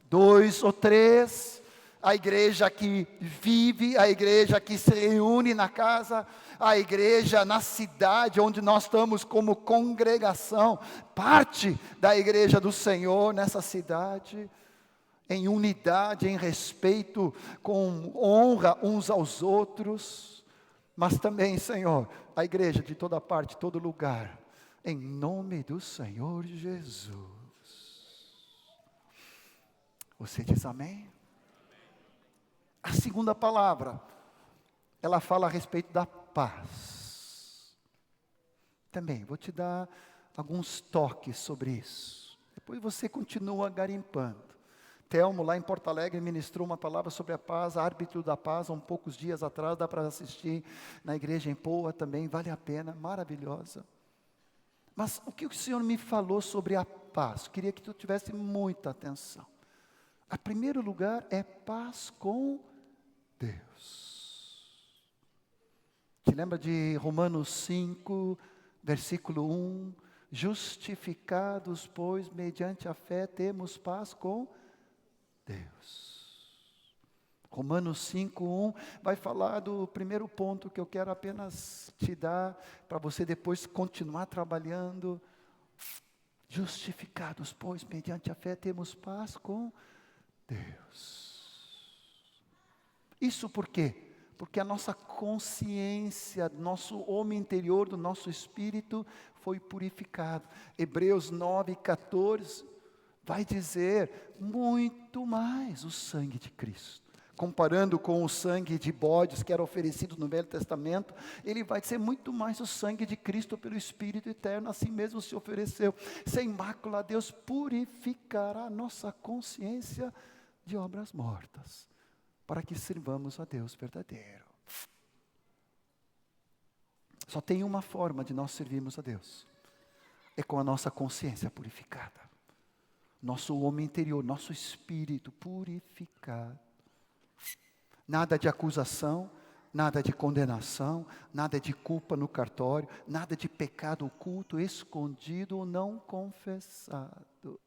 2 ou 3, a igreja que vive, a igreja que se reúne na casa, a igreja na cidade onde nós estamos como congregação, parte da igreja do Senhor nessa cidade, em unidade, em respeito, com honra uns aos outros, mas também, Senhor, a igreja de toda parte, todo lugar, em nome do Senhor Jesus. Você diz amém? A segunda palavra, ela fala a respeito da paz. Também, vou te dar alguns toques sobre isso. Depois você continua garimpando. Telmo, lá em Porto Alegre, ministrou uma palavra sobre a paz, árbitro da paz, há poucos dias atrás, dá para assistir na igreja em Poa também, vale a pena, maravilhosa. Mas o que o Senhor me falou sobre a paz? Queria que tu tivesse muita atenção. Em primeiro lugar, é paz com Deus. Te lembra de Romanos 5, versículo 1? Justificados, pois, mediante a fé, temos paz com Deus. Romanos 5, 1 vai falar do primeiro ponto que eu quero apenas te dar, para você depois continuar trabalhando. Justificados, pois, mediante a fé, temos paz com Deus. Isso por quê? Porque a nossa consciência, nosso homem interior, do nosso espírito foi purificado. Hebreus 9:14 vai dizer muito mais o sangue de Cristo. Comparando com o sangue de bodes que era oferecido no Velho Testamento, ele vai dizer muito mais o sangue de Cristo pelo Espírito eterno, assim mesmo se ofereceu. Sem mácula, Deus purificará a nossa consciência de obras mortas, para que sirvamos a Deus verdadeiro. Só tem uma forma de nós servirmos a Deus, é com a nossa consciência purificada, nosso homem interior, nosso espírito purificado. Nada de acusação, nada de condenação, nada de culpa no cartório, nada de pecado oculto, escondido ou não confessado.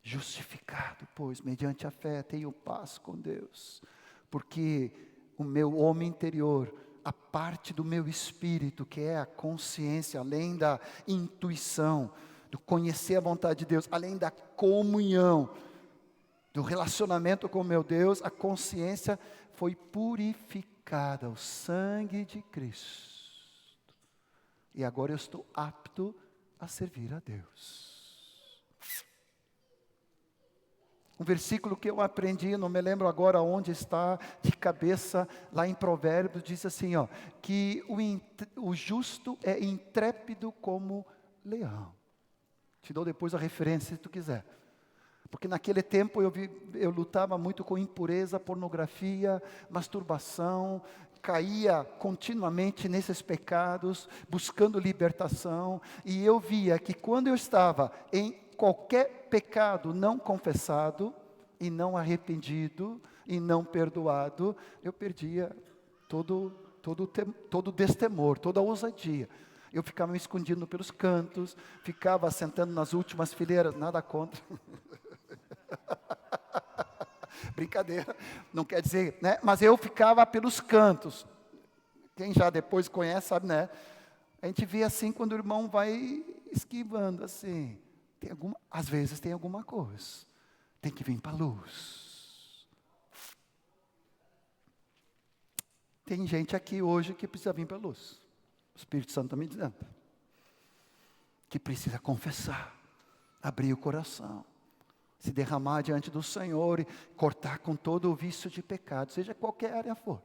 Justificado, pois, mediante a fé, tenho paz com Deus, porque o meu homem interior, a parte do meu espírito, que é a consciência, além da intuição, do conhecer a vontade de Deus, além da comunhão, do relacionamento com meu Deus, a consciência foi purificada, o sangue de Cristo. E agora eu estou apto a servir a Deus. Um versículo que eu aprendi, não me lembro agora onde está, de cabeça, lá em Provérbios, diz assim, que o justo é intrépido como leão. Te dou depois a referência se tu quiser. Porque naquele tempo eu lutava muito com impureza, pornografia, masturbação, caía continuamente nesses pecados, buscando libertação, e eu via que quando eu estava em qualquer pecado não confessado, e não arrependido, e não perdoado, eu perdia todo o destemor, toda a ousadia. Eu ficava me escondindo pelos cantos, ficava sentando nas últimas fileiras, nada contra. Brincadeira, não quer dizer, né? Mas eu ficava pelos cantos. Quem já depois conhece sabe, né? A gente vê assim quando o irmão vai esquivando assim. Às vezes tem alguma coisa. Tem que vir para a luz. Tem gente aqui hoje que precisa vir para a luz. O Espírito Santo está me dizendo. Que precisa confessar. Abrir o coração. se derramar diante do Senhor e cortar com todo o vício de pecado, seja qualquer área for.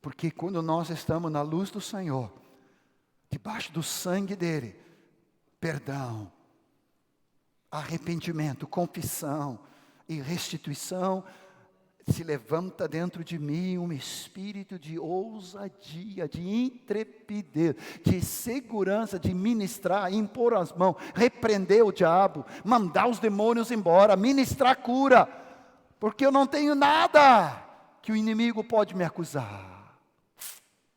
Porque quando nós estamos na luz do Senhor, debaixo do sangue dele, perdão, arrependimento, confissão e restituição, se levanta dentro de mim um espírito de ousadia, de intrepidez, de segurança, de ministrar, impor as mãos, repreender o diabo, mandar os demônios embora, ministrar cura, porque eu não tenho nada que o inimigo pode me acusar.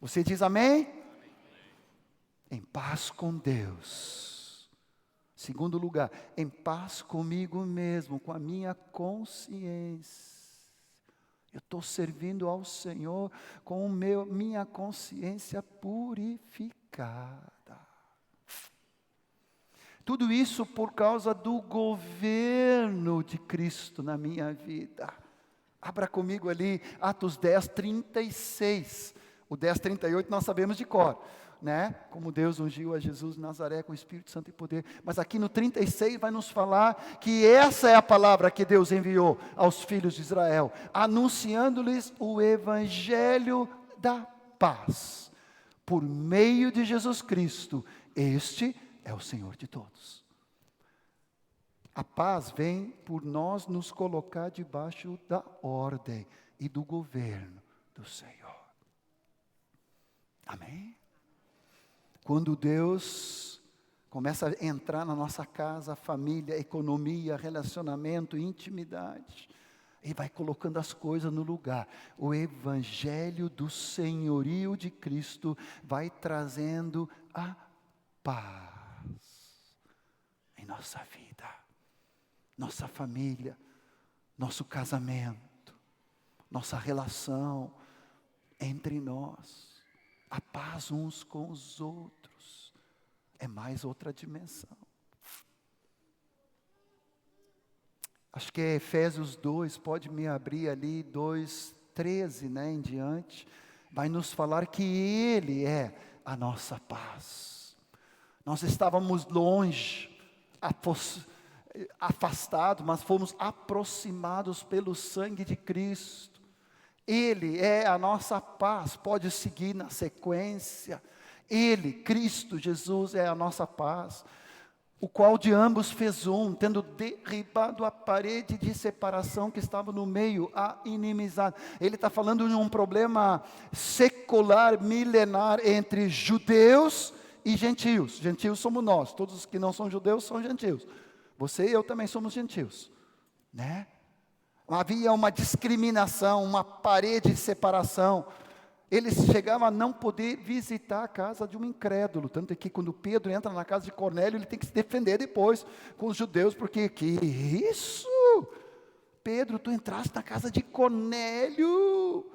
Você diz amém? Em paz com Deus. Segundo lugar, em paz comigo mesmo, com a minha consciência. Eu estou servindo ao Senhor com minha consciência purificada. Tudo isso por causa do governo de Cristo na minha vida. Abra comigo ali, Atos 10, 36. O 10, 38 nós sabemos de cor, né? Como Deus ungiu a Jesus de Nazaré com o Espírito Santo e poder. Mas aqui no 36 vai nos falar que essa é a palavra que Deus enviou aos filhos de Israel, anunciando-lhes o evangelho da paz. Por meio de Jesus Cristo, este é o Senhor de todos. A paz vem por nós nos colocar debaixo da ordem e do governo do Senhor. Amém? Quando Deus começa a entrar na nossa casa, família, economia, relacionamento, intimidade, Ele vai colocando as coisas no lugar. O evangelho do senhorio de Cristo vai trazendo a paz em nossa vida, nossa família, nosso casamento, nossa relação entre nós. A paz uns com os outros é mais outra dimensão. Acho que é Efésios 2, pode me abrir ali, 2:13, né, em diante. Vai nos falar que Ele é a nossa paz. Nós estávamos longe, afastados, mas fomos aproximados pelo sangue de Cristo. Ele é a nossa paz, pode seguir na sequência. Ele, Cristo Jesus, é a nossa paz, o qual de ambos fez um, tendo derribado a parede de separação que estava no meio, a inimizade. Ele está falando de um problema secular, milenar, entre judeus e gentios. Gentios somos nós, todos os que não são judeus são gentios. Você e eu também somos gentios, né? Havia uma discriminação, uma parede de separação. Eles chegavam a não poder visitar a casa de um incrédulo. Tanto é que quando Pedro entra na casa de Cornélio, ele tem que se defender depois com os judeus, porque que isso? Pedro, tu entraste na casa de Cornélio,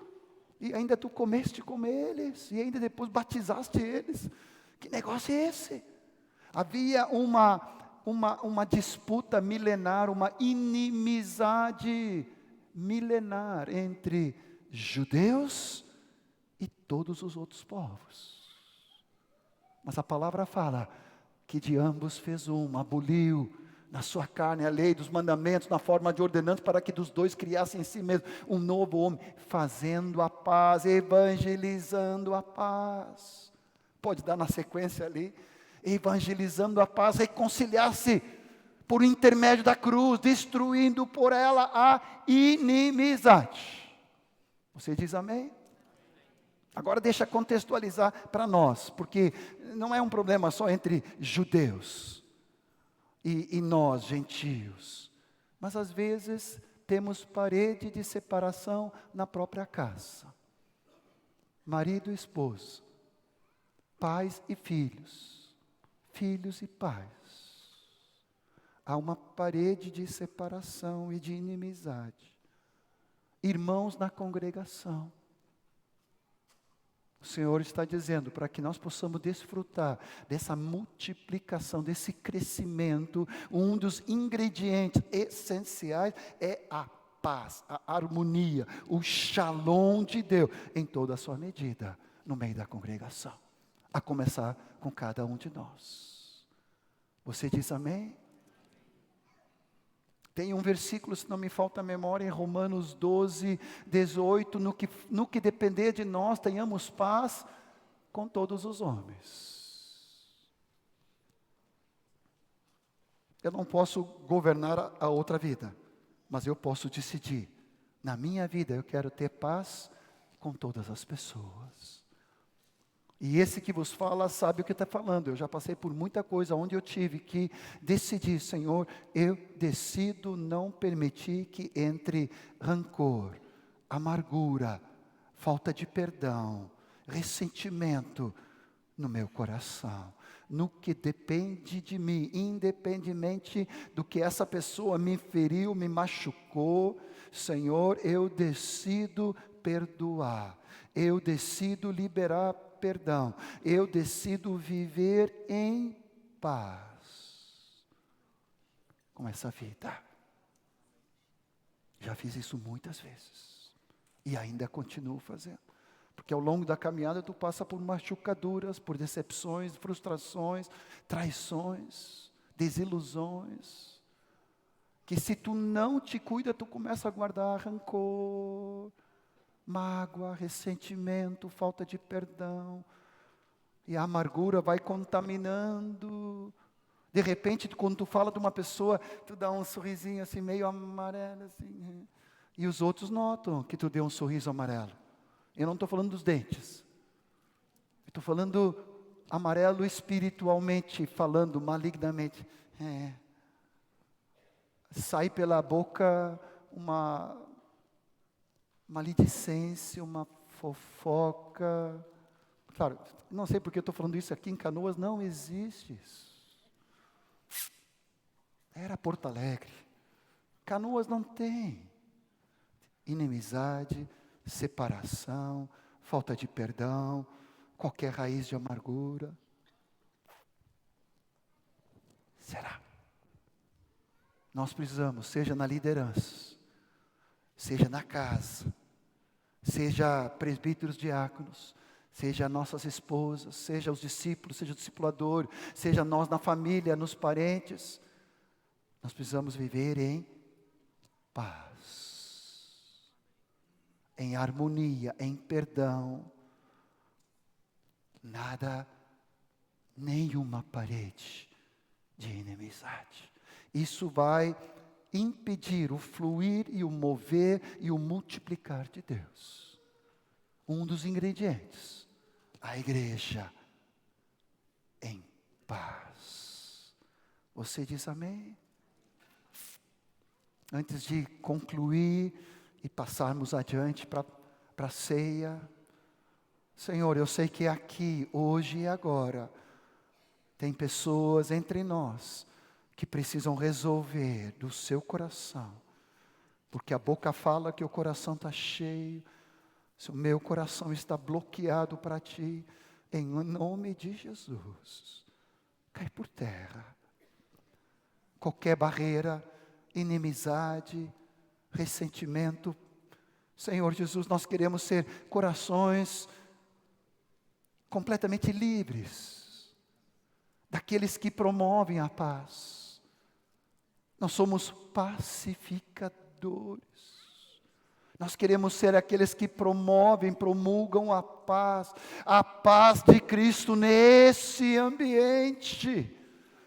e ainda tu comeste com eles, e ainda depois batizaste eles. Que negócio é esse? Havia uma disputa milenar, uma inimizade milenar entre judeus e todos os outros povos. Mas a palavra fala que de ambos fez um, aboliu na sua carne a lei dos mandamentos, na forma de ordenança, para que dos dois criassem em si mesmo um novo homem, fazendo a paz, evangelizando a paz. Pode dar na sequência ali. Evangelizando a paz, reconciliar-se por intermédio da cruz, destruindo por ela a inimizade. Você diz amém? Agora deixa contextualizar para nós, porque não é um problema só entre judeus e nós, gentios, mas às vezes temos parede de separação na própria casa. Marido e esposa, pais e filhos e pais. Há uma parede de separação e de inimizade. Irmãos na congregação. O Senhor está dizendo para que nós possamos desfrutar dessa multiplicação, desse crescimento. Um dos ingredientes essenciais é a paz, a harmonia, o shalom de Deus em toda a sua medida, no meio da congregação. A começar com cada um de nós. Você diz amém? Tem um versículo, se não me falta a memória, em Romanos 12, 18, no que depender de nós, tenhamos paz com todos os homens. Eu não posso governar a outra vida, mas eu posso decidir, na minha vida eu quero ter paz com todas as pessoas. E esse que vos fala sabe o que está falando. Eu já passei por muita coisa onde eu tive que decidir, Senhor, eu decido não permitir que entre rancor, amargura, falta de perdão, ressentimento no meu coração. No que depende de mim, independentemente do que essa pessoa me feriu, me machucou, Senhor, eu decido perdoar. Eu decido liberar perdão. Eu decido viver em paz com essa vida. Já fiz isso muitas vezes. E ainda continuo fazendo. Porque ao longo da caminhada tu passa por machucaduras, por decepções, frustrações, traições, desilusões. Que se tu não te cuida, tu começa a guardar rancor, mágoa, ressentimento, falta de perdão. E a amargura vai contaminando. De repente, quando tu fala de uma pessoa, tu dá um sorrisinho assim, meio amarelo, assim. E os outros notam que tu deu um sorriso amarelo. Eu não estou falando dos dentes. Eu estou falando amarelo espiritualmente, falando malignamente. Sai pela boca uma maledicência, uma fofoca. Claro, não sei porque eu estou falando isso aqui em Canoas, não existe isso. Era Porto Alegre. Canoas não tem. Inimizade, separação, falta de perdão, qualquer raiz de amargura. Será? Nós precisamos, seja na liderança, seja na casa, seja presbíteros, diáconos, seja nossas esposas, seja os discípulos, seja o discipulador, seja nós na família, nos parentes, nós precisamos viver em paz, em harmonia, em perdão. Nada, nenhuma parede de inimizade. Isso vai impedir o fluir e o mover e o multiplicar de Deus. Um dos ingredientes, a igreja em paz. Você diz amém? Antes de concluir e passarmos adiante para a ceia, Senhor, eu sei que aqui, hoje e agora, tem pessoas entre nós que precisam resolver do seu coração, porque a boca fala que o coração está cheio, se o meu coração está bloqueado para ti, em nome de Jesus, cai por terra. Qualquer barreira, inimizade, ressentimento, Senhor Jesus, nós queremos ser corações completamente livres, daqueles que promovem a paz. Nós somos pacificadores. Nós queremos ser aqueles que promovem, promulgam a paz de Cristo nesse ambiente,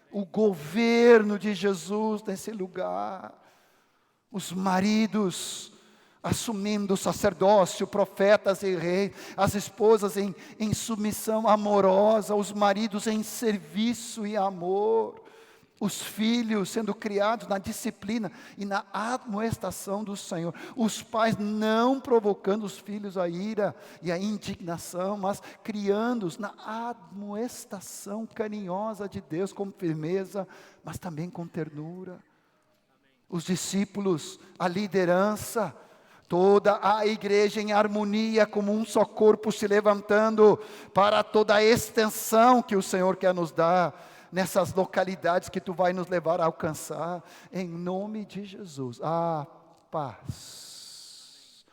o governo de Jesus nesse lugar, os maridos assumindo o sacerdócio, profetas e reis, as esposas em submissão amorosa, os maridos em serviço e amor, os filhos sendo criados na disciplina e na admoestação do Senhor, os pais não provocando os filhos a ira e a indignação, mas criando-os na admoestação carinhosa de Deus, com firmeza, mas também com ternura. Os discípulos, a liderança, toda a igreja em harmonia, como um só corpo se levantando para toda a extensão que o Senhor quer nos dar, nessas localidades que tu vai nos levar a alcançar, em nome de Jesus. A paz,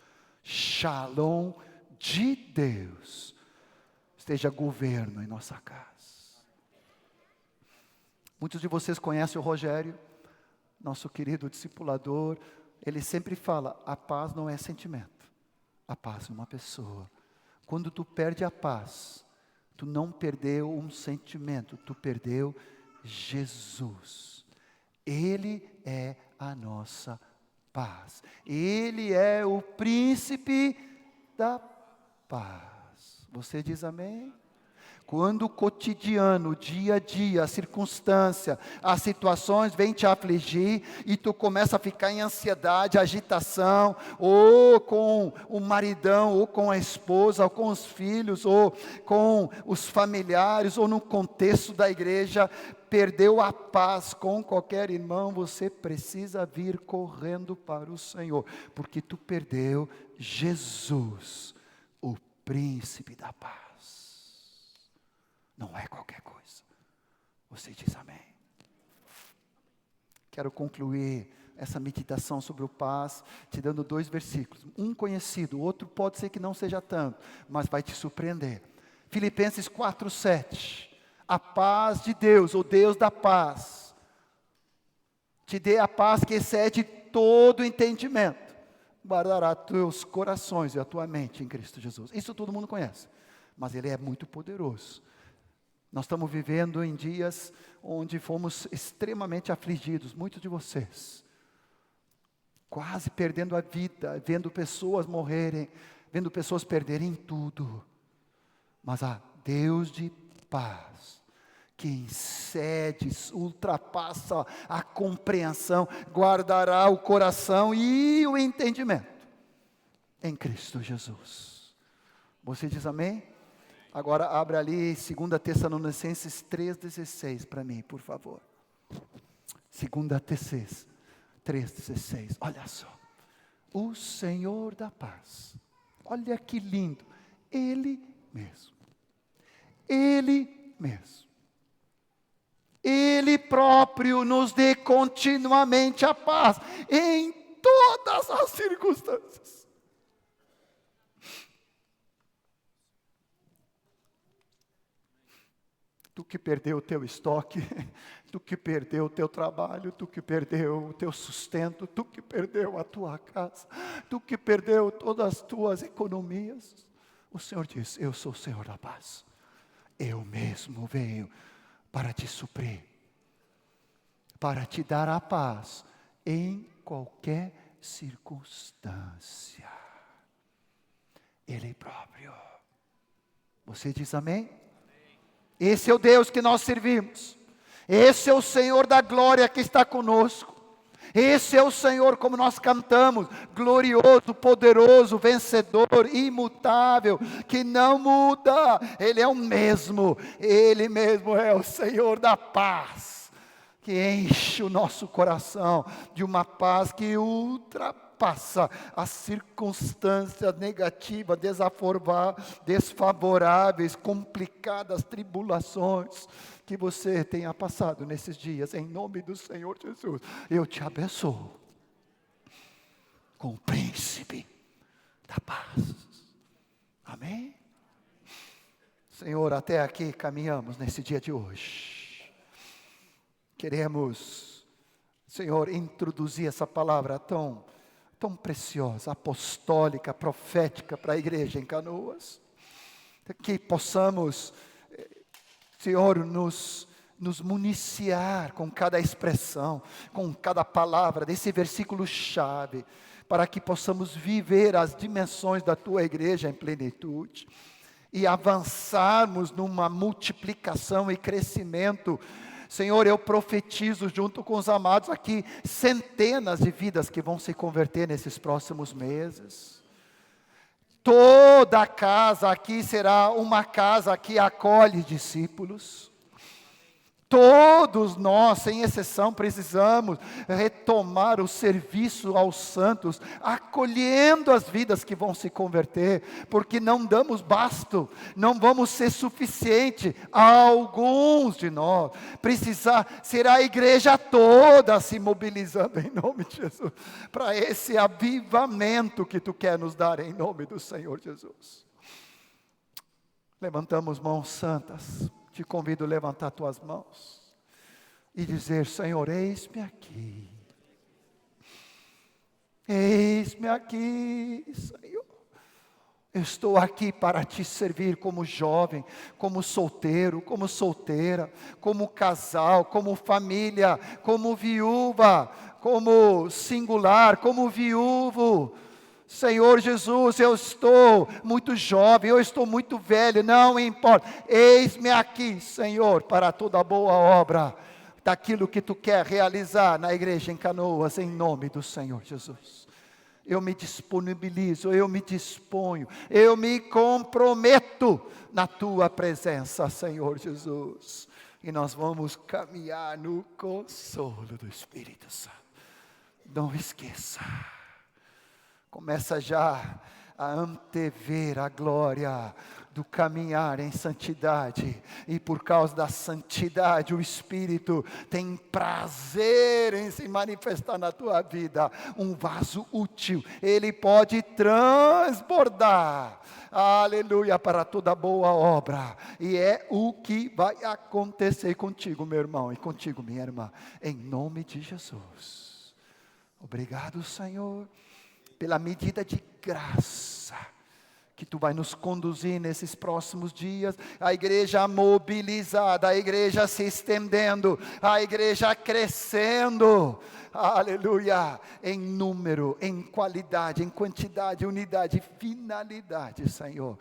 shalom de Deus, esteja governo em nossa casa. Muitos de vocês conhecem o Rogério, nosso querido discipulador, ele sempre fala, a paz não é sentimento, a paz é uma pessoa. Quando tu perde a paz, tu não perdeu um sentimento, tu perdeu Jesus. Ele é a nossa paz. Ele é o príncipe da paz. Você diz amém? Quando o cotidiano, o dia a dia, a circunstância, as situações vêm te afligir e tu começa a ficar em ansiedade, agitação, ou com o maridão, ou com a esposa, ou com os filhos, ou com os familiares, ou no contexto da igreja, perdeu a paz com qualquer irmão, você precisa vir correndo para o Senhor, porque tu perdeu Jesus, o príncipe da paz. Não é qualquer coisa. Você diz amém. Quero concluir essa meditação sobre o paz, te dando 2 versículos. Um conhecido, outro pode ser que não seja tanto, mas vai te surpreender. Filipenses 4:7. A paz de Deus, o Deus da paz, te dê a paz que excede todo entendimento. Guardará teus corações e a tua mente em Cristo Jesus. Isso todo mundo conhece, mas Ele é muito poderoso. Nós estamos vivendo em dias onde fomos extremamente afligidos, muitos de vocês, quase perdendo a vida, vendo pessoas morrerem, vendo pessoas perderem tudo. Mas há Deus de paz, que excede, ultrapassa a compreensão, guardará o coração e o entendimento em Cristo Jesus. Você diz amém? Agora abre ali 2 Tessalonicenses 3,16 para mim, por favor. 2 Tessalonicenses 3,16. Olha só. O Senhor da paz. Olha que lindo. Ele mesmo. Ele mesmo. Ele próprio nos dê continuamente a paz em todas as circunstâncias. Tu que perdeu o teu estoque, tu que perdeu o teu trabalho, tu que perdeu o teu sustento, tu que perdeu a tua casa, tu que perdeu todas as tuas economias. O Senhor diz, eu sou o Senhor da paz. Eu mesmo venho para te suprir, para te dar a paz em qualquer circunstância. Ele próprio. Você diz amém? Esse é o Deus que nós servimos. Esse é o Senhor da glória que está conosco. Esse é o Senhor, como nós cantamos, glorioso, poderoso, vencedor, imutável, que não muda. Ele é o mesmo. Ele mesmo é o Senhor da paz, que enche o nosso coração de uma paz que ultrapassa as circunstâncias negativas, desfavoráveis, complicadas, tribulações que você tenha passado nesses dias. Em nome do Senhor Jesus, eu te abençoo com o príncipe da paz. Amém? Senhor, até aqui caminhamos nesse dia de hoje. Queremos, Senhor, introduzir essa palavra tão preciosa, apostólica, profética para a igreja em Canoas. Que possamos, Senhor, nos municiar com cada expressão, com cada palavra desse versículo-chave, para que possamos viver as dimensões da Tua igreja em plenitude, e avançarmos numa multiplicação e crescimento. Senhor, eu profetizo junto com os amados aqui, centenas de vidas que vão se converter nesses próximos meses. Toda a casa aqui será uma casa que acolhe discípulos. Todos nós, sem exceção, precisamos retomar o serviço aos santos, acolhendo as vidas que vão se converter, porque não damos basto, não vamos ser suficiente a alguns de nós. Será a igreja toda se mobilizando em nome de Jesus, para esse avivamento que Tu quer nos dar em nome do Senhor Jesus. Levantamos mãos santas. Te convido a levantar tuas mãos e dizer, Senhor, eis-me aqui. Eis-me aqui, Senhor. Eu estou aqui para te servir como jovem, como solteiro, como solteira, como casal, como família, como viúva, como singular, como viúvo. Senhor Jesus, eu estou muito jovem, eu estou muito velho, não importa. Eis-me aqui, Senhor, para toda boa obra, daquilo que Tu quer realizar na igreja em Canoas, em nome do Senhor Jesus. Eu me disponibilizo, eu me disponho, eu me comprometo na Tua presença, Senhor Jesus. E nós vamos caminhar no consolo do Espírito Santo. Não esqueça, começa já a antever a glória do caminhar em santidade, e por causa da santidade, o Espírito tem prazer em se manifestar na tua vida, um vaso útil, ele pode transbordar, aleluia, para toda boa obra, e é o que vai acontecer contigo, meu irmão, e contigo, minha irmã, em nome de Jesus. Obrigado, Senhor, pela medida de graça que Tu vai nos conduzir nesses próximos dias, a igreja mobilizada, a igreja se estendendo, a igreja crescendo, aleluia, em número, em qualidade, em quantidade, unidade, finalidade, Senhor.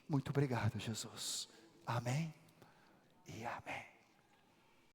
Muito obrigado, Jesus. Amém e amém.